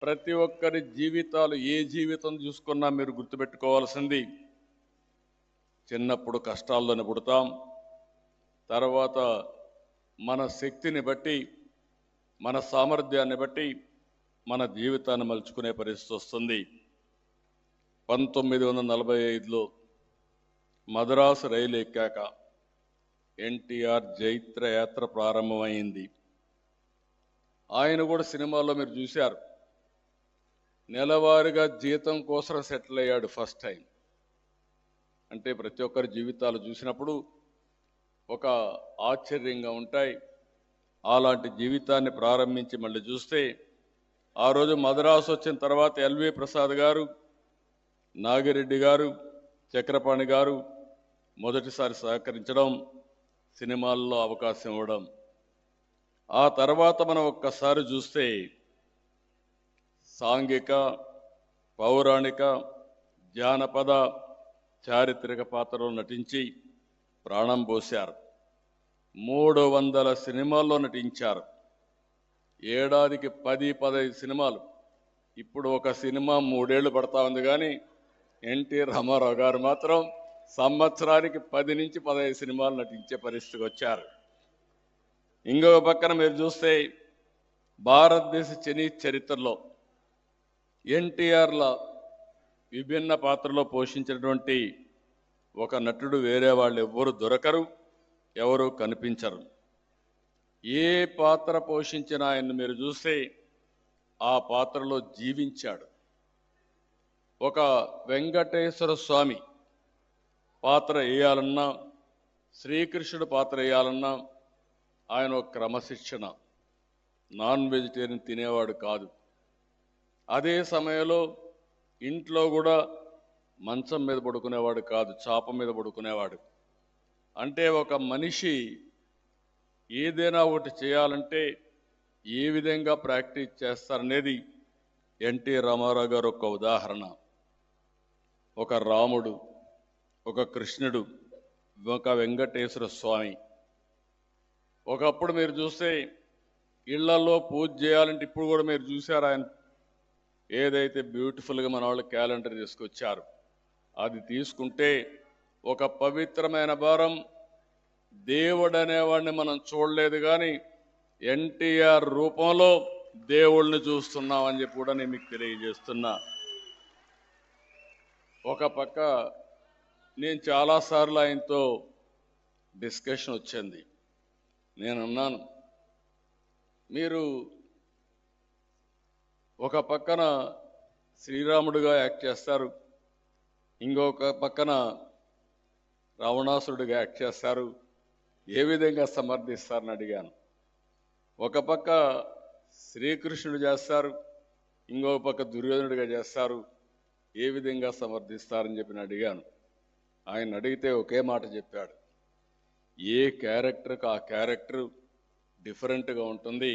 ప్రతి ఒక్కరి జీవితాలు ఏ జీవితం చూసుకున్నా మీరు గుర్తుపెట్టుకోవాల్సింది చిన్నప్పుడు కష్టాల్లోనే పుడతాం. తర్వాత మన శక్తిని బట్టి మన సామర్థ్యాన్ని బట్టి మన జీవితాన్ని మలుచుకునే పరిస్థితి వస్తుంది. 1945లో మద్రాసు రైలు ఎక్కాక ఎన్టీఆర్ జైత్ర యాత్ర ప్రారంభమైంది. ఆయన కూడా సినిమాల్లో మీరు చూశారు. నెలవారీగా జీతం కోసం సెటిల్ అయ్యాడు ఫస్ట్ టైం. అంటే ప్రతి ఒక్కరి జీవితాలు చూసినప్పుడు ఒక ఆశ్చర్యంగా ఉంటాయి. అలాంటి జీవితాన్ని ప్రారంభించి మళ్ళీ చూస్తే ఆ రోజు మద్రాసు వచ్చిన తర్వాత ఎల్వి ప్రసాద్ గారు, నాగిరెడ్డి గారు, చక్రపాణి గారు మొదటిసారి సహకరించడం, సినిమాల్లో అవకాశం ఇవ్వడం. ఆ తర్వాత మనం ఒక్కసారి చూస్తే సాంఘిక, పౌరాణిక, జానపద, చారిత్రక పాత్రలో నటించి ప్రాణం పోశారు. 300 సినిమాల్లో నటించారు. ఏడాదికి 10-15 సినిమాలు. ఇప్పుడు ఒక సినిమా 3 ఏళ్ళు పడతా ఉంది, కానీ ఎన్టీ రామారావు గారు మాత్రం సంవత్సరానికి 10 నుంచి 15 సినిమాలు నటించే పరిస్థితికి వచ్చారు. ఇంకొక పక్కన మీరు చూస్తే భారతదేశ సినీ చరిత్రలో ఎన్టీఆర్ల విభిన్న పాత్రలో పోషించినటువంటి ఒక నటుడు వేరే వాళ్ళు ఎవ్వరు దొరకరు, ఎవరు కనిపించరు. ఏ పాత్ర పోషించిన ఆయన్ని మీరు చూస్తే ఆ పాత్రలో జీవించాడు. ఒక వెంకటేశ్వర స్వామి పాత్ర వేయాలన్నా, శ్రీకృష్ణుడు పాత్ర వేయాలన్నా ఆయన ఒక క్రమశిక్షణ. నాన్ వెజిటేరియన్ తినేవాడు కాదు. అదే సమయంలో ఇంట్లో కూడా మంచం మీద పడుకునేవాడు కాదు, చాప మీద పడుకునేవాడు. అంటే ఒక మనిషి ఏదైనా ఒకటి చేయాలంటే ఏ విధంగా ప్రాక్టీస్ చేస్తారనేది ఎన్టీ రామారావు గారు ఒక ఉదాహరణ. ఒక రాముడు, ఒక కృష్ణుడు, ఒక వెంకటేశ్వర స్వామి. ఒకప్పుడు మీరు చూస్తే ఇళ్లలో పూజ చేయాలంటే ఇప్పుడు కూడా మీరు చూశారు, ఆయన ఏదైతే బ్యూటిఫుల్గా మన వాళ్ళు క్యాలెండర్ తీసుకొచ్చారు అది తీసుకుంటే ఒక పవిత్రమైన భారం. దేవుడు అనేవాడిని మనం చూడలేదు, కానీ ఎన్టీఆర్ రూపంలో దేవుళ్ళని చూస్తున్నామని చెప్పి కూడా నేను మీకు తెలియజేస్తున్నా. ఒక పక్క నేను చాలాసార్లు ఆయనతో డిస్కషన్ వచ్చింది. నేను అన్నాను, మీరు ఒక పక్కన శ్రీరాముడిగా యాక్ట్ చేస్తారు, ఇంకొక పక్కన రావణాసురుడిగా యాక్ట్ చేస్తారు, ఏ విధంగా సమర్థిస్తారని అడిగాను. ఒక పక్క శ్రీకృష్ణుడు చేస్తారు, ఇంకొక పక్క దుర్యోధనుడిగా చేస్తారు, ఏ విధంగా సమర్థిస్తారని చెప్పి అడిగాను. ఆయన అడిగితే ఒకే మాట చెప్పాడు, ఏ క్యారెక్టర్కి ఆ క్యారెక్టర్ డిఫరెంట్గా ఉంటుంది,